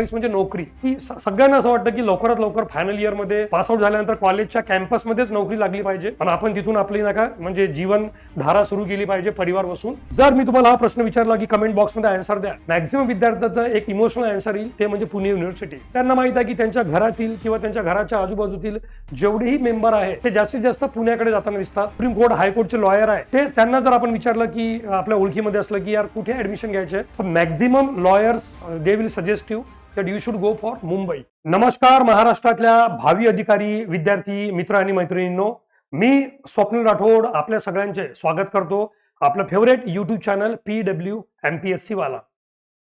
Choice म्हणजे नोकरी. की सगळ्यांना असं वाटतं की लवकरात लवकर फायनल इयर मध्ये पासआउट झाल्यानंतर कॉलेजच्या कॅम्पसमध्येच नोकरी लागली पाहिजे आणि आपण तिथून आपली नका म्हणजे जीवन धारा सुरू केली पाहिजे परिवार बसून. जर मी तुम्हाला हा प्रश्न विचारला की कमेंट बॉक्समध्ये आन्सर द्या, मॅक्झिमम विद्यार्थ्यांचं एक इमोशनल आन्सर येईल ते म्हणजे पुणे युनिव्हर्सिटी. त्यांना माहित आहे की त्यांच्या घरातील किंवा त्यांच्या घराच्या आजूबाजूतील जेवढेही मेंबर आहे ते जास्तीत जास्त पुण्याकडे जाताना दिसतात. सुप्रीम कोर्ट हायकोर्टचे लॉयर आहे तेच त्यांना जर आपण विचारलं की आपल्या ओळखीमध्ये असलं की यार कुठे ऍडमिशन घ्यायचे तर maximum lawyers they will suggest you that you should go for Mumbai. नमस्कार महाराष्ट्रातल्या भावी अधिकारी, विद्यार्थी, मित्र आणि मैत्रिणींनो, मी स्वप्नील राठोड आपल्या सगळ्यांचे स्वागत करतो आपलं favourite YouTube channel PW MPSC वाला.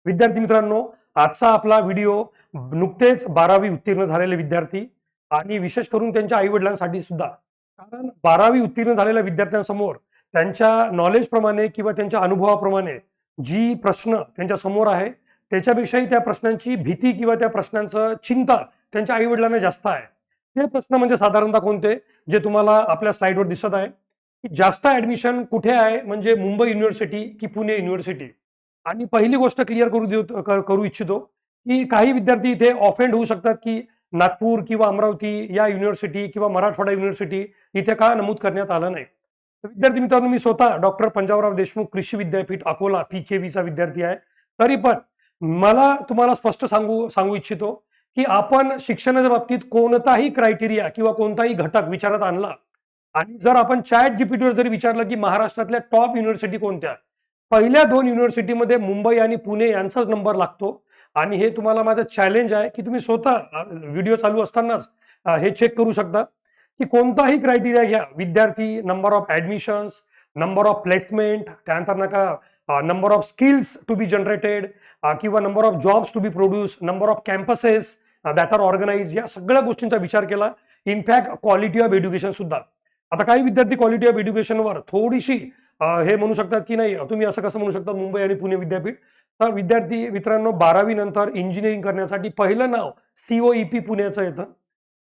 विद्यार्थी मित्रांनो, आजचा आपला व्हिडिओ नुकतेच 12वी उत्तीर्ण झालेले विद्यार्थी आणि विशेष करून त्यांच्या आई वडिलांसाठी सुद्धा, कारण 12वी उत्तीर्ण झालेल्या विद्यार्थ्यांसमोर त्यांच्या नॉलेज प्रमाणे किंवा त्यांच्या अनुभवाप्रमाणे जी प्रश्न त्यांच्या समोर आहे त्याच्यापेक्षाही त्या प्रश्नांची भीती किंवा त्या प्रश्नांचं चिंता त्यांच्या आई वडिलांना जास्त आहे. ते प्रश्न म्हणजे साधारणतः कोणते जे तुम्हाला आपल्या स्लाइडवर दिसत आहे की जास्त ऍडमिशन कुठे आहे, म्हणजे मुंबई युनिव्हर्सिटी की पुणे युनिव्हर्सिटी. आणि पहिली गोष्ट क्लिअर करू इच्छितो की काही विद्यार्थी इथे ऑफेंड होऊ शकतात की नागपूर किंवा अमरावती या युनिव्हर्सिटी किंवा मराठवाडा युनिव्हर्सिटी इथे का नमूद करण्यात आलं नाही. विद्यार्थी मित्रांनो, मी स्वतः डॉक्टर पंजाबराव देशमुख कृषी विद्यापीठ अकोला PKV चा विद्यार्थी आहे. तरी पण मला तुम्हाला स्पष्ट सांगू इच्छितो की आपण शिक्षणाच्या बाबतीत कोणताही क्रायटेरिया किंवा कोणताही घटक विचारात आणला आणि जर आपण ChatGPT वर जरी विचारलं की महाराष्ट्रातल्या टॉप युनिव्हर्सिटी कोणत्या, पहिल्या 2 युनिव्हर्सिटीमध्ये मुंबई आणि पुणे यांचाच नंबर लागतो. आणि हे तुम्हाला माझं चॅलेंज आहे की तुम्ही स्वतः व्हिडिओ चालू असतानाच हे चेक करू शकता की कोणताही क्रायटेरिया घ्या, विद्यार्थी, number of admissions, number of placement, त्यानंतर नका number of skills to be generated किंवा number of jobs to be produce, number of campuses that are organize, या सगळ्या गोष्टींचा विचार केला. इनफॅक्ट क्वालिटी ऑफ एज्युकेशन सुद्धा. आता काही विद्यार्थी क्वालिटी ऑफ एज्युकेशनवर थोडीशी हे म्हणू शकतात की नाही तुम्ही असं कसं म्हणू शकता मुंबई आणि पुणे विद्यापीठ. तर विद्यार्थी मित्रांनो, 12वी नंतर इंजिनिअरिंग करण्यासाठी पहिलं नाव COEP पुण्याचं येतं.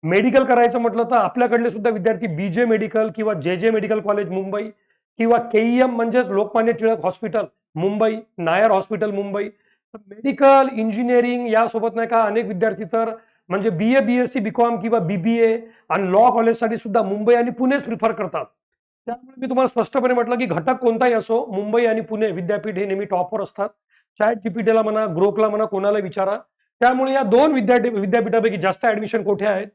मेडिकल करायचं म्हटलं तर आपल्याकडले सुद्धा विद्यार्थी BJ मेडिकल किंवा JJ मेडिकल कॉलेज मुंबई किंवा KEM म्हणजेच Lokmanya Tilak hospital Mumbai, Nair hospital Mumbai. Medical engineering यासोबत नाही का अनेक विद्यार्थी तर म्हणजे BA BSc BCom किंवा BBA आणि लॉ कॉलेजसाठी सुद्धा मुंबई आणि पुणेच प्रिफर करतात. त्यामुळे मी तुम्हाला स्पष्टपणे म्हटलं की घटक कोणताही असो, मुंबई आणि पुणे विद्यापीठ हे नेहमी टॉपवर असतात. ChatGPTला म्हणा, ग्रोकला म्हणा, कोणाला विचारा. त्यामुळे या 2 विद्यापीठापैकी जास्त ऍडमिशन कुठे आहेत,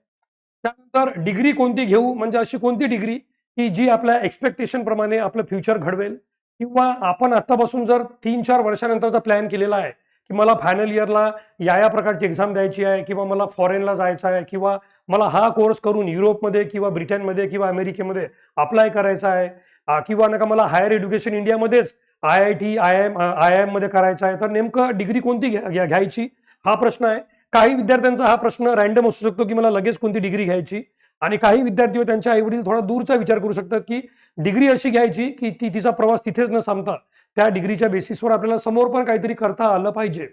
त्यानंतर डिग्री कोणती घेऊ, म्हणजे अशी कोणती डिग्री की जी आपल्या एक्सपेक्टेशन प्रमाणे आपलं फ्युचर घडवेल, किंवा आपण आतापासून जर 3-4 वर्षानंतरचा प्लॅन केलेला आहे की मला फायनल इयरला या प्रकारची एक्झाम द्यायची आहे किंवा मला फॉरेनला जायचं आहे किंवा मला हा कोर्स करून युरोपमध्ये किंवा ब्रिटनमध्ये किंवा अमेरिकेमध्ये अप्लाय करायचा आहे किंवा नका मला हायर एज्युकेशन इंडियामध्येच IIT IIM मध्ये करायचं आहे, तर नेमकं डिग्री कोणती घ्यायची हा प्रश्न आहे. काही विद्यार्थ्यांचा हा प्रश्न रॅन्डम असू शकतो की मला लगेच कोणती डिग्री घ्यायची, आणि काही विद्यार्थी व त्यांच्या आईवडील थोडा दूरचा विचार करू शकतात की डिग्री अशी घ्यायची की तिचा प्रवास तिथेच न थांबता त्या डिग्रीच्या बेसिसवर आपल्याला समोर पण काहीतरी करता आलं पाहिजे.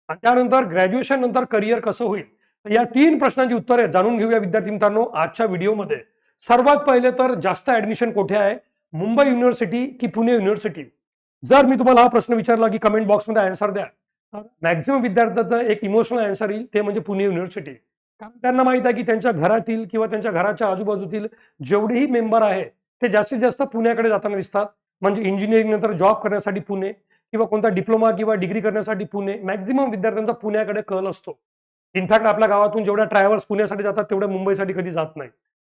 आणि त्यानंतर ग्रॅज्युएशन नंतर करिअर कसं होईल, या 3 प्रश्नांची उत्तरे जाणून घेऊया विद्यार्थी मित्रांनो आजच्या व्हिडिओमध्ये. सर्वात पहिले तर जास्त ऍडमिशन कुठे आहे, मुंबई युनिव्हर्सिटी की पुणे युनिव्हर्सिटी. जर मी तुम्हाला हा प्रश्न विचारला की कमेंट बॉक्समध्ये आन्सर द्या, तर मॅक्झिमम विद्यार्थ्यांचं एक इमोशनल आन्सर येईल ते म्हणजे पुणे युनिव्हर्सिटी. कारण त्यांना माहित आहे की त्यांच्या घरातील किंवा त्यांच्या घराच्या आजूबाजूतील जेवढेही मेंबर आहे ते जास्तीत जास्त पुण्याकडे जाताना दिसतात. म्हणजे इंजिनिअरिंग नंतर जॉब करण्यासाठी पुणे किंवा कोणता डिप्लोमा किंवा डिग्री करण्यासाठी पुणे, मॅक्झिमम विद्यार्थ्यांचा पुण्याकडे कल असतो. इनफॅक्ट आपल्या गावातून जेवढ्या ट्रॅव्हल्स पुण्यासाठी जातात तेवढ्या मुंबईसाठी कधी जात नाही,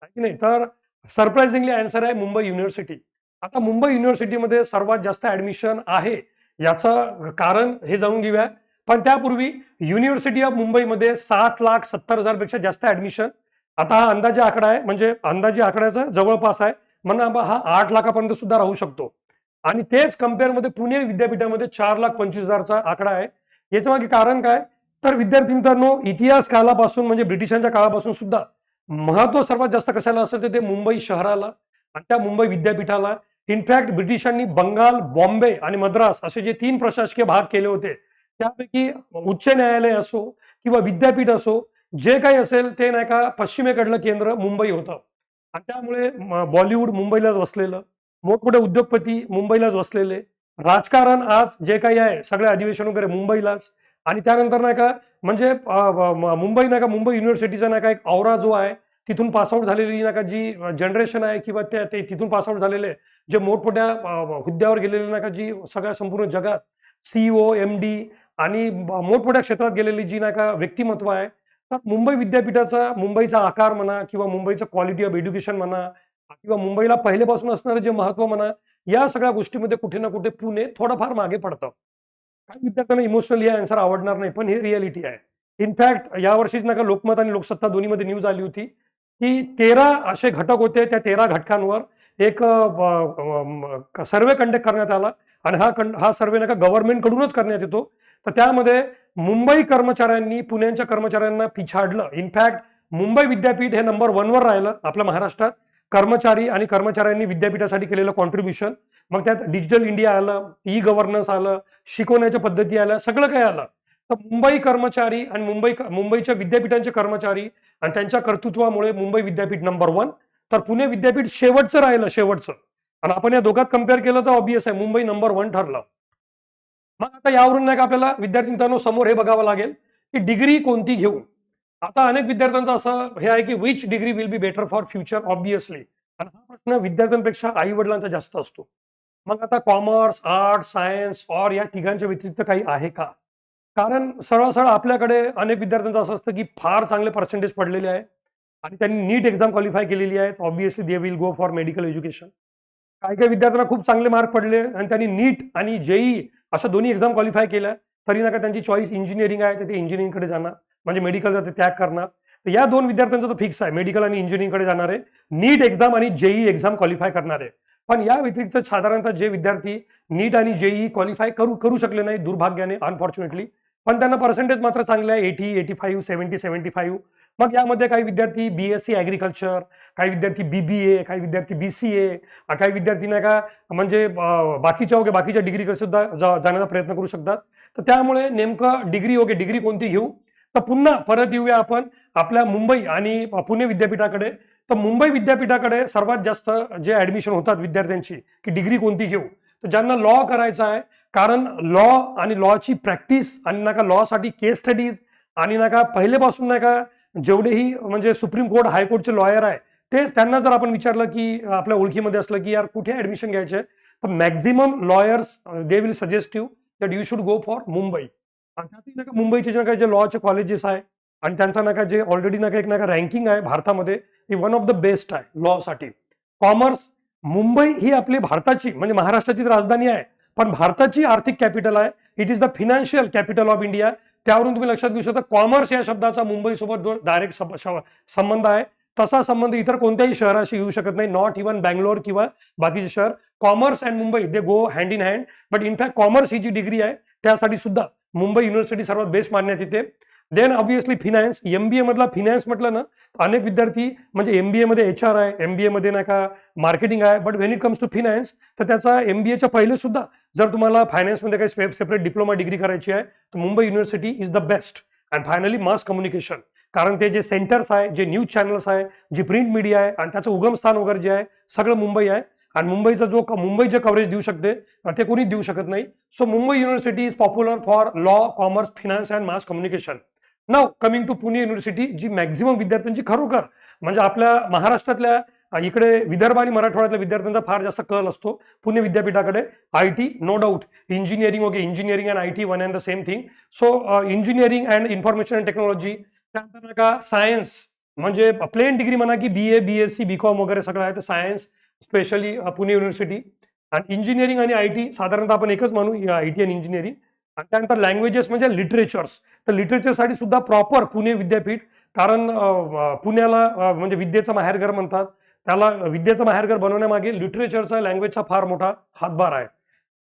की नाही. तर सरप्राइझिंगली आन्सर आहे मुंबई युनिव्हर्सिटी. आता मुंबई युनिव्हर्सिटीमध्ये सर्वात जास्त ऍडमिशन आहे याचं कारण हे जाणून घेऊया. पण त्यापूर्वी युनिव्हर्सिटी ऑफ मुंबईमध्ये 7,70,000 पेक्षा जास्त ऍडमिशन. आता हा अंदाजे आकडा आहे, म्हणजे अंदाजे आकड्याचा जवळपास आहे, म्हणा हा 8 लाखापर्यंत सुद्धा राहू शकतो. आणि तेच कम्पेअरमध्ये पुणे विद्यापीठामध्ये 4,25,000चा आकडा आहे. याच्या मागे कारण काय, तर विद्यार्थी मित्रांनो इतिहास काळापासून म्हणजे ब्रिटिशांच्या काळापासून सुद्धा महत्व सर्वात जास्त कशाला असेल तर ते मुंबई शहराला आणि त्या मुंबई विद्यापीठाला. इनफॅक्ट ब्रिटिशांनी बंगाल, बॉम्बे आणि मद्रास असे जे 3 प्रशासकीय भाग केले होते, त्यापैकी उच्च न्यायालय असो किंवा विद्यापीठ असो, जे काही असेल ते नाही का पश्चिमेकडलं केंद्र मुंबई होतं. आणि त्यामुळे बॉलिवूड मुंबईलाच वसलेलं, मोठमोठे उद्योगपती मुंबईलाच वसलेले, राजकारण आज जे काही आहे सगळे अधिवेशन वगैरे मुंबईलाच, आणि त्यानंतर नाही का म्हणजे मुंबई नाही का मुंबई युनिव्हर्सिटीचा नाही का एक औरा जो आहे तिथून पासआउट झालेली नाही का जी जनरेशन आहे किंवा ते तिथून पासआउट झालेले जे मोठमोठ्या हुद्द्यावर गेलेले नाही का जी सगळ्या संपूर्ण जगात सीईओ MD आणि मोठमोठ्या क्षेत्रात गेलेली जी नाही का व्यक्तिमत्व आहे, तर मुंबई विद्यापीठाचा मुंबईचा आकार म्हणा किंवा मुंबईचं क्वालिटी ऑफ एज्युकेशन म्हणा किंवा मुंबईला पहिलेपासून असणारं जे महत्व म्हणा, या सगळ्या गोष्टीमध्ये कुठे ना कुठे पुणे थोडंफार मागे पडतं. काही विद्यार्थ्यांना इमोशनली हे आन्सर आवडणार नाही, पण हे रियालिटी आहे. इनफॅक्ट यावर्षीच नका लोकमत आणि लोकसत्ता दोन्हीमध्ये न्यूज आली होती की 13 असे घटक होते, त्या 13 घटकांवर एक सर्वे कंडक्ट करण्यात आला आणि हा सर्वे नका गव्हर्नमेंट कडूनच करण्यात येतो. तर त्यामध्ये मुंबई कर्मचाऱ्यांनी पुण्याच्या कर्मचाऱ्यांना पिछाडलं. इनफॅक्ट मुंबई विद्यापीठ हे नंबर 1 वर राहिलं आपल्या महाराष्ट्रात. कर्मचारी आणि कर्मचाऱ्यांनी विद्यापीठासाठी केलेलं कॉन्ट्रीब्युशन, मग त्यात डिजिटल इंडिया आलं, ई गव्हर्नन्स आलं, शिकवण्याच्या पद्धती आल्या, सगळं काही आलं. तर मुंबई कर्मचारी आणि मुंबईच्या विद्यापीठांचे कर्मचारी आणि त्यांच्या कर्तृत्वामुळे मुंबई विद्यापीठ नंबर 1, तर पुणे विद्यापीठ शेवटचं राहिलं, शेवटचं. आणि आपण या दोघात कम्पेअर केलं तर ऑब्वियस आहे मुंबई नंबर 1 ठरलं. मग आता यावरून नाही का आपल्याला विद्यार्थी मित्रांनो समोर हे बघावं लागेल की डिग्री कोणती घेऊ. आता अनेक विद्यार्थ्यांचं असं हे आहे की which degree will be better for future, obviously. आणि हा प्रश्न विद्यार्थ्यांपेक्षा आई वडिलांचा जास्त असतो. मग आता कॉमर्स, आर्ट, सायन्स और या तिघांच्या व्यतिरिक्त काही आहे का? कारण सरळ सरळ आपल्याकडे अनेक विद्यार्थ्यांचं असं असतं की फार चांगले पर्सेंटेज पडलेले आहे आणि त्यांनी नीट एक्झाम क्वालिफाय केलेली आहे, obviously they will go for medical education. काही काही विद्यार्थ्यांना खूप चांगले मार्क पडले आणि त्यांनी नीट आणि जेई अशा दोन्ही एक्झाम क्वालिफाय केल्या, तरी नका त्यांची चॉईस इंजिनिअरिंग आहे, तर ते इंजिनिअरिंगकडे जाणार, म्हणजे मेडिकलचा ते त्याग करणार. तर या 2 विद्यार्थ्यांचं तर फिक्स आहे, मेडिकल आणि इंजिनिअरिंगकडे जाणार आहे, नीट एक्झाम आणि जेई एक्झाम क्वालिफाय करणार आहे. पण या व्यतिरिक्त साधारणतः जे विद्यार्थी नीट आणि जेई क्वालिफाय करू शकले नाही दुर्भाग्याने, अनफॉर्च्युनेटली, पण त्यांना पर्सेंटेज मात्र चांगले आहे, 80, 85, 70, 75. मग यामध्ये काही विद्यार्थी BSc ॲग्रिकल्चर, काही विद्यार्थी BBA, काही विद्यार्थी BCA, काही विद्यार्थी नाही का म्हणजे बाकीच्या डिग्रीकडे सुद्धा जाण्याचा प्रयत्न करू शकतात. तर त्यामुळे नेमकं डिग्री कोणती घेऊ. तर पुन्हा परत येऊया आपण आपल्या मुंबई आणि पुणे विद्यापीठाकडे. तर मुंबई विद्यापीठाकडे सर्वात जास्त जे ऍडमिशन होतात विद्यार्थ्यांची की डिग्री कोणती घेऊ, तर ज्यांना लॉ करायचा आहे, कारण लॉ आणि लॉची प्रॅक्टिस आणि नका लॉसाठी केस स्टडीज आणि नका पहिलेपासून नाही का जेवढेही म्हणजे सुप्रीम कोर्ट हायकोर्टचे लॉयर आहे तेच, त्यांना जर आपण विचारलं की आपल्या ओळखीमध्ये असलं की यार कुठे ऍडमिशन घ्यायचे, तर maximum lawyers they will suggest you that you should go for Mumbai. आणि त्यातही नका मुंबईचे जे काही जे लॉचे कॉलेजेस आहे आणि त्यांचा नका जे ऑलरेडी नका एक नका रँकिंग आहे भारतामध्ये, ही वन ऑफ द बेस्ट आहे लॉसाठी. कॉमर्स, मुंबई ही आपली भारताची म्हणजे महाराष्ट्राची राजधानी आहे, पण भारताची आर्थिक कॅपिटल आहे. It is the financial capital of India. त्यावरून तुम्ही लक्षात घेऊ शकता कॉमर्स या शब्दाचा मुंबईसोबत जो डायरेक्ट संबंध आहे, तसा संबंध इतर कोणत्याही शहराशी येऊ शकत नाही, नॉट इव्हन बँगलोर किंवा बाकीचे शहर. Commerce and Mumbai they go hand in hand. But in fact commerce ही जी डिग्री आहे त्यासाठी सुद्धा मुंबई युनिव्हर्सिटी सर्वात बेस्ट मानण्यात येते. देन ऑब्विसली फिनान्स, MBA मधला फिनान्स म्हटलं ना, अनेक विद्यार्थी म्हणजे MBA मध्ये HR आहे, MBA मध्ये नाही का मार्केटिंग आहे, but when it comes to finance तर त्याचा MBAच्या पहिले सुद्धा जर तुम्हाला फायनान्समध्ये काही सेपरेट डिप्लोमा डिग्री करायची आहे तर Mumbai university is the best. And finally mass communication, कारण ते जे सेंटर्स आहे, जे न्यूज चॅनल्स आहे, जी प्रिंट मीडिया आहे आणि त्याचं उगमस्थान वगैरे जे आहे सगळं मुंबई आहे. आणि मुंबई जे कव्हरेज देऊ शकते ते कोणीच देऊ शकत नाही. So Mumbai university is popular for law, commerce, finance and mass communication. Now coming to Pune university, जी मॅक्झिमम विद्यार्थ्यांची खरोखर म्हणजे आपल्या महाराष्ट्रातल्या इकडे विदर्भ आणि मराठवाड्यातल्या विद्यार्थ्यांचा फार जास्त कल असतो पुणे विद्यापीठाकडे. IT no doubt, engineering okay, engineering and IT one and the same thing. So engineering and information and technology, त्यानंतर का सायन्स म्हणजे प्लेन डिग्री म्हणा की BA, BSc, BCom वगैरे सगळं आहे, तर सायन्स स्पेशली पुणे युनिव्हर्सिटी. आणि इंजिनिअरिंग आणि IT साधारणतः आपण एकच मानू, IT आणि इंजिनिअरिंग. आणि त्यानंतर लँग्वेजेस म्हणजे लिटरेचर्स, तर लिटरेचरसाठी सुद्धा प्रॉपर पुणे विद्यापीठ, कारण पुण्याला म्हणजे विद्येचं माहेरघर म्हणतात, त्याला विद्येचं माहेरघर बनवण्यामागे लिटरेचरचा, लँग्वेजचा फार मोठा हातभार आहे.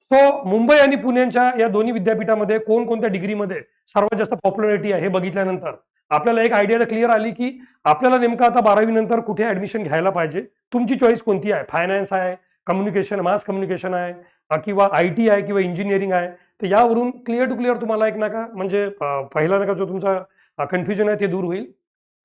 सो मुंबई आणि पुण्याच्या या दोन्ही विद्यापीठामध्ये कोणकोणत्या डिग्रीमध्ये सर्वात जास्त पॉप्युलरिटी आहे हे बघितल्यानंतर आपल्याला एक आयडिया क्लिअर आली की आपल्याला नेमकं आता 12वी नंतर कुठे ऍडमिशन घ्यायला पाहिजे. तुमची चॉईस कोणती आहे, फायनान्स आहे, कम्युनिकेशन, मास कम्युनिकेशन आहे किंवा IT आहे किंवा इंजिनिअरिंग आहे. तर यावरून क्लिअर टू क्लिअर तुम्हाला एक नका म्हणजे पहिला नका जो तुमचा कन्फ्युजन आहे ते दूर होईल.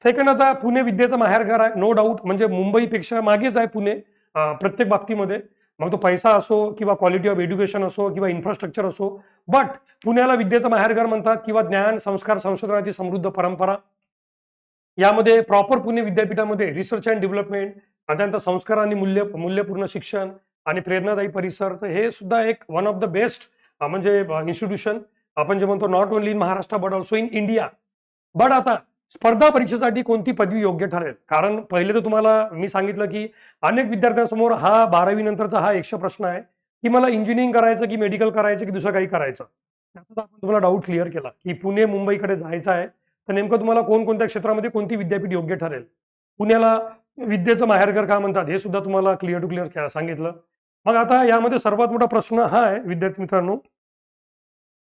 सेकंड, आता पुणे विद्येचं माहेरघर आहे नो डाऊट, म्हणजे मुंबईपेक्षा मागेच आहे पुणे प्रत्येक बाबतीमध्ये. मग तो पैसा असो किंवा क्वालिटी ऑफ एज्युकेशन असो किंवा इन्फ्रास्ट्रक्चर असो. बट पुण्याला विद्येचं माहेरघर म्हणतात किंवा ज्ञान संस्कार संशोधनाची समृद्ध परंपरा. यामध्ये प्रॉपर पुणे विद्यापीठामध्ये रिसर्च अँड डेव्हलपमेंट, त्यानंतर संस्कार आणि मूल्यपूर्ण शिक्षण आणि प्रेरणादायी परिसर, तर हे सुद्धा एक वन ऑफ द बेस्ट म्हणजे इन्स्टिट्यूशन आपण जे म्हणतो, not only in Maharashtra but also in India. But आता स्पर्धा परीक्षेसाठी कोणती पदवी योग्य ठरेल? कारण पहिले तर तुम्हाला मी सांगितलं की अनेक विद्यार्थ्यांसमोर हा 12वी नंतरचा हा एकशे प्रश्न आहे की मला इंजिनिअरिंग करायचं की मेडिकल करायचं की दुसरं काही करायचं. त्याचा आपण तुम्हाला डाऊट क्लिअर केला की पुणे मुंबईकडे जायचं आहे, तर नेमकं तुम्हाला कोणकोणत्या क्षेत्रामध्ये कोणती विद्यापीठ योग्य ठरेल. पुण्याला विद्येचं माहेरघर का म्हणतात हे सुद्धा तुम्हाला क्लिअर टू क्लिअर सांगितलं. मग आता यामध्ये सर्वात मोठा प्रश्न हा आहे विद्यार्थी मित्रांनो,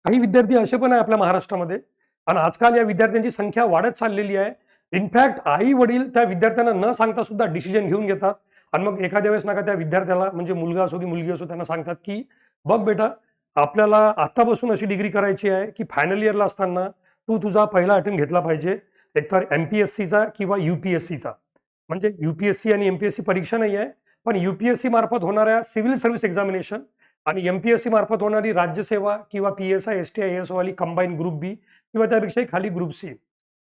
काही विद्यार्थी असे पण आहे आपल्या महाराष्ट्रामध्ये आणि आजकाल या विद्यार्थ्यांची संख्या वाढत चाललेली आहे. इनफॅक्ट आई वडील त्या विद्यार्थ्यांना न सांगता सुद्धा डिसिजन घेऊन घेतात आणि मग एखाद्या वेळेस नका त्या विद्यार्थ्याला, म्हणजे मुलगा असो की मुलगी असो, त्यांना सांगतात की बघ बेटा, आपल्याला आतापासून अशी डिग्री करायची आहे की फायनल इयरला असताना तू तुझा पहिला अटेम्प्ट घेतला पाहिजे, एकतर MPSCचा किंवा UPSCचा. म्हणजे UPSC आणि MPSC परीक्षा नाही आहे, पण UPSC मार्फत होणाऱ्या सिव्हिल सर्व्हिस एक्झामिनेशन आणि MPSC मार्फत होणारी राज्यसेवा किंवा PSI STI AS वाली कंबाईन ग्रुप बी किंवा त्यापेक्षाही खाली ग्रुप सी,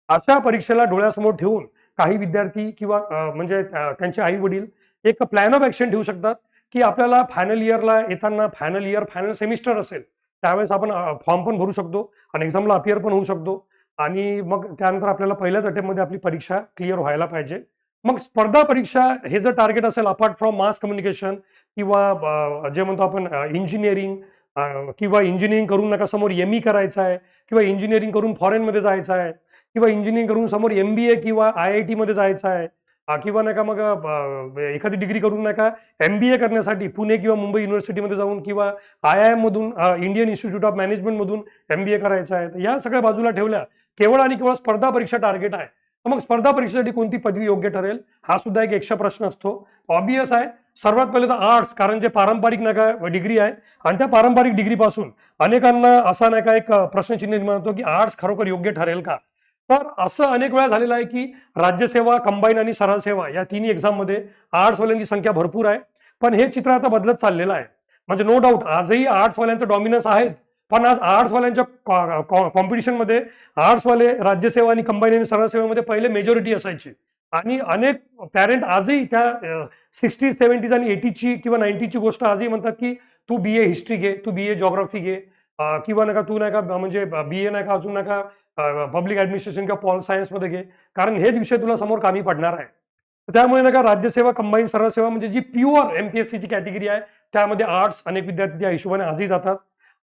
अशा परीक्षेला डोळ्यासमोर ठेवून काही विद्यार्थी किंवा म्हणजे त्यांचे आई वडील एक प्लॅन ऑफ ऍक्शन ठेवू शकतात की आपल्याला फायनल इयरला येताना, फायनल सेमिस्टर असेल त्यावेळेस आपण फॉर्म पण भरू शकतो आणि एक्झामला अपियर पण होऊ शकतो आणि मग त्यानंतर आपल्याला पहिल्याच अटेम्प्टमध्ये आपली परीक्षा क्लिअर व्हायला पाहिजे. मग स्पर्धा परीक्षा हे जर टार्गेट असेल अपार्ट फ्रॉम मास कम्युनिकेशन किंवा जे म्हणतो आपण इंजिनिअरिंग, किंवा इंजिनिअरिंग करून नका समोर ME करायचं आहे किंवा इंजिनिअरिंग करून फॉरेनमध्ये जायचं आहे किंवा इंजिनिअरिंग करून समोर MBA किंवा IIT मध्ये जायचं आहे किंवा नका मग एखादी डिग्री करून नका MBA करण्यासाठी पुणे किंवा मुंबई युनिव्हर्सिटीमध्ये जाऊन किंवा IIM मधून, इंडियन इन्स्टिट्यूट ऑफ मॅनेजमेंट मधून MBA करायचं आहे. तर या सगळ्या बाजूला ठेवल्या केवळ आणि केवळ स्पर्धा परीक्षा टार्गेट आहे. तर मग स्पर्धा परीक्षेसाठी कोणती पदवी योग्य ठरेल हा सुद्धा एक यक्ष प्रश्न असतो. ऑब्वियस आहे, सर्वात पहिले तर आर्ट्स, कारण जे पारंपरिक नका डिग्री आहे आणि त्या पारंपरिक डिग्रीपासून अनेकांना असा नाही का एक प्रश्नचिन्ह निर्माण होतो की आर्ट्स खरोखर योग्य ठरेल का. तर असं अनेक वेळा झालेलं आहे की राज्यसेवा, कंबाईन आणि सरळ सेवा या तिन्ही एक्झाममध्ये आर्ट्सवाल्यांची संख्या भरपूर आहे, पण हे चित्र आता बदलत चाललेलं आहे. म्हणजे नो डाऊट आजही आर्ट्सवाल्यांचं डॉमिनन्स आहे, पण आज आर्ट्सवाल्यांच्या कॉम्पिटिशनमध्ये आर्ट्सवाले राज्यसेवा आणि कंबाईन आणि सरळ सेवेमध्ये पहिले मेजॉरिटी असायची आणि अनेक पॅरेंट आजही त्या 60s, 70s आणि 80ची किंवा 90ची गोष्ट आजही म्हणतात की तू BA हिस्ट्री घे, तू BA जॉग्राफी घे किंवा नका तू नाही का म्हणजे BA नाही का अजून नका पब्लिक ऍडमिनिस्ट्रेशन किंवा पॉल सायन्समध्ये घे, कारण हेच विषय तुला समोर कामी पडणार आहे. त्यामुळे नका राज्यसेवा, कंबाईन, सरळ सेवा म्हणजे जी प्युअर MPSCची कॅटेगरी आहे त्यामध्ये आर्ट्स अनेक विद्यार्थी त्या हिशोबाने आजही जातात.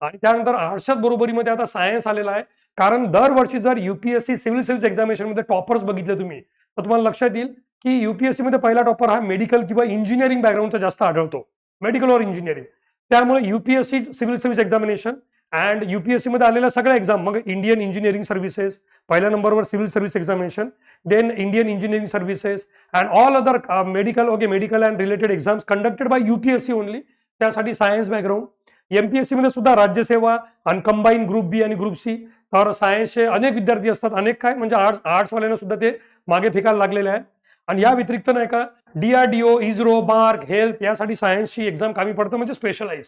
आणि त्यानंतर आर्ट्सच्याच बरोबरीमध्ये आता सायन्स आलेला आहे, कारण दरवर्षी जर UPSC सिव्हिल सर्व्हिस एक्झामिनेशनमध्ये टॉपर्स बघितले तुम्ही तर तुम्हाला लक्षात येईल की UPSC मध्ये पहिला टॉपर हा मेडिकल किंवा इंजिनिअरिंग बॅकग्राऊंडचा जास्त आढळतो, मेडिकल और इंजिनिअरिंग. त्यामुळे UPSC civil service examination and UPSC मध्ये आलेल्या सगळ्या एक्झाम, मग इंडियन इंजिनिअरिंग सर्व्हिसेस पहिल्या नंबरवर civil service examination, then Indian engineering services and all other medical and related exams conducted by UPSC only, त्यासाठी सायन्स बॅकग्राऊंड. MPSC मध्ये सुद्धा राज्यसेवा आणि कंबाईन ग्रुप बी आणि ग्रुप सी, तर सायन्सचे अनेक विद्यार्थी असतात, अनेक काय म्हणजे आर्ट्सवाल्यांना सुद्धा ते मागे फेकायला लागलेले आहे. आणि या व्यतिरिक्त नाही का DRDO, इस्रो, मार्क, हेल्थ यासाठी सायन्सची एक्झाम कामी पडतं, म्हणजे स्पेशलाइज.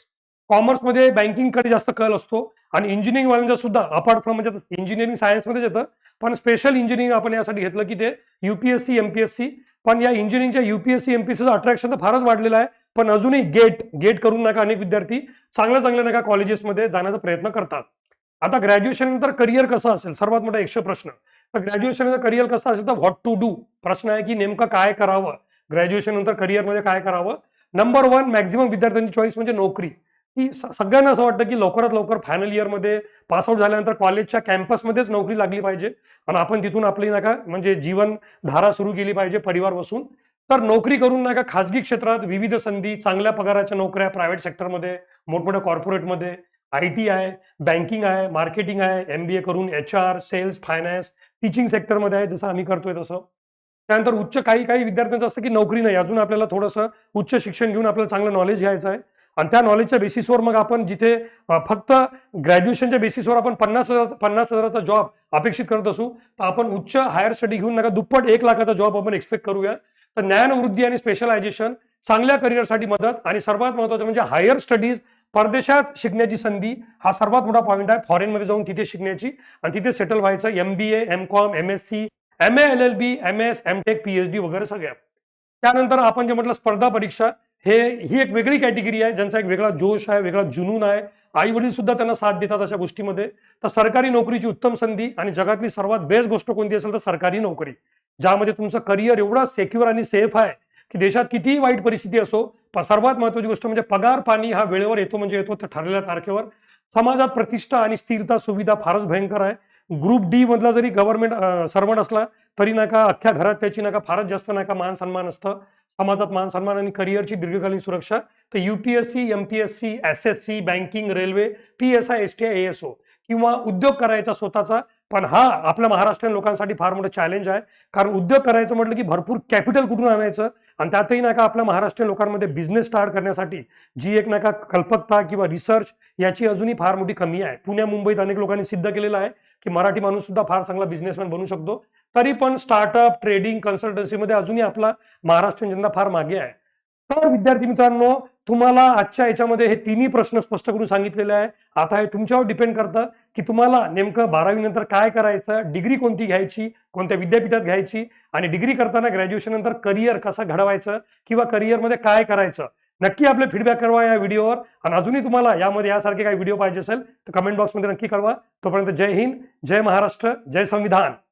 कॉमर्समध्ये बँकिंगकडे जास्त कल असतो आणि इंजिनिअरिंग वाल्यांचा सुद्धा अपार्ट फ्रॉम म्हणजे इंजिनिअरिंग सायन्समध्येच येतं, पण स्पेशल इंजिनिअरिंग आपण यासाठी घेतलं की ते UPSC, MPSC. पण या इंजिनिअरिंगच्या UPSC, MPSCचं अट्रॅक्शन तर फारच वाढलेलं आहे, पण अजूनही गेट करून नका अनेक विद्यार्थी चांगल्या नका कॉलेजेसमध्ये जाण्याचा प्रयत्न करतात. आता ग्रॅज्युएशन नंतर करिअर कसं असेल, सर्वात मोठा एकशे प्रश्न. तर ग्रॅज्युएशन नंतर करिअर कसं असेल तर व्हॉट टू डू प्रश्न आहे की नेमकं काय करावं, ग्रॅज्युएशन नंतर करिअरमध्ये काय करावं. नंबर 1 मॅक्झिमम विद्यार्थ्यांची चॉईस म्हणजे नोकरी. की सगळ्यांना असं वाटतं की लवकरात लवकर फायनल इयरमध्ये पासआउट झाल्यानंतर कॉलेजच्या कॅम्पसमध्येच नोकरी लागली पाहिजे आणि आपण तिथून आपली नका म्हणजे जीवनधारा सुरू केली पाहिजे परिवार बसून. तर नोकरी करून नका खाजगी क्षेत्रात विविध संधी, चांगल्या पगाराच्या नोकऱ्या प्रायव्हेट सेक्टरमध्ये, मोठमोठ्या कॉर्पोरेटमध्ये, IT आहे, बँकिंग आहे, मार्केटिंग आहे, MBA करून HR, सेल्स, फायनान्स, टीचिंग सेक्टरमध्ये आहे जसं आम्ही करतोय तसं. त्यानंतर उच्च काही विद्यार्थ्यांचं असतं की नोकरी नाही, अजून आपल्याला थोडंसं उच्च शिक्षण घेऊन आपल्याला चांगलं नॉलेज घ्यायचं आहे आणि त्या नॉलेजच्या बेसिसवर मग आपण जिथे फक्त ग्रॅज्युएशनच्या बेसिसवर आपण 50,000चा जॉब अपेक्षित करत असू, तर आपण उच्च हायर स्टडी घेऊन नका दुप्पट 1 लाखाचा जॉब आपण एक्सपेक्ट करूया. तर ज्ञानवृद्धी आणि स्पेशलायझेशन, चांगल्या करिअरसाठी मदत आणि सर्वात महत्त्वाचं म्हणजे हायर स्टडीज, परदेशात शिकण्याची संधी हा सर्वात मोठा पॉईंट आहे. फॉरेनमध्ये जाऊन तिथे शिकण्याची आणि तिथे सेटल व्हायचं. MBA, MCOM, MSc, MA, LLB, MS, MTech, PhD वगैरे सगळ्या. त्यानंतर आपण जे म्हटलं स्पर्धा परीक्षा, ही एक वेगळी कॅटेगरी आहे, ज्यांचा एक वेगळा जोश आहे, वेगळा जुनून आहे. आई वडील सुद्धा त्यांना साथ देतात अशा गोष्टीमध्ये. तर सरकारी नोकरीची उत्तम संधी आणि जगातली सर्वात बेस्ट गोष्ट कोणती असेल तर सरकारी नोकरी, ज्यामध्ये तुमचं करिअर एवढा सेक्युअर आणि सेफ आहे की देशात कितीही वाईट परिस्थिती असो, पण सर्वात महत्त्वाची गोष्ट म्हणजे पगार पाणी हा वेळेवर येतो, म्हणजे येतो तर ठरलेल्या तारखेवर. समाजात प्रतिष्ठा आणि स्थिरता सुविधा फारच भयंकर आहे. ग्रुप डी मधला जरी गव्हर्नमेंट सर्वंट असला तरी नका अख्ख्या घरात त्याची नका फारच जास्त नका मान सन्मान असतं. समाजात मान सन्मान आणि करिअरची दीर्घकालीन सुरक्षा. तर UPSC, MPSC, SSC, banking, railway, PSI, STI, ASO किंवा उद्योग करायचा स्वतःचा. पण हा आपल्या महाराष्ट्रीयन लोकांसाठी फार मोठं चॅलेंज आहे, कारण उद्योग करायचं म्हटलं की भरपूर कॅपिटल कुठून आणायचं आणि त्यातही नका आपल्या महाराष्ट्रीयन लोकांमध्ये बिझनेस स्टार्ट करण्यासाठी जी एक नका कल्पकता किंवा रिसर्च याची अजूनही फार मोठी कमी आहे. पुण्या मुंबईत अनेक लोकांनी सिद्ध केलेलं आहे की मराठी माणूस सुद्धा फार चांगला बिझनेसमॅन बनू शकतो. तरी पण स्टार्टअप, ट्रेडिंग, कन्सल्टन्सीमध्ये अजूनही आपला महाराष्ट्रीयन जनता फार मागे आहे. तर विद्यार्थी मित्रांनो, तुम्हाला आजच्या याच्यामध्ये हे तिन्ही प्रश्न स्पष्ट करून सांगितलेले आहे. आता हे तुमच्यावर डिपेंड करतं की तुम्हाला नेमकं 12वी नंतर काय करायचं, डिग्री कोणती घ्यायची, कोणत्या विद्यापीठात घ्यायची आणि डिग्री करताना ग्रॅज्युएशन नंतर करिअर कसं घडवायचं किंवा करिअरमध्ये काय करायचं. नक्की आपले फीडबॅक कळवा या व्हिडिओवर आणि अजूनही तुम्हाला यामध्ये यासारखे काही व्हिडिओ पाहिजे असेल तर कमेंट बॉक्समध्ये नक्की कळवा. तोपर्यंत जय हिंद, जय महाराष्ट्र, जय संविधान.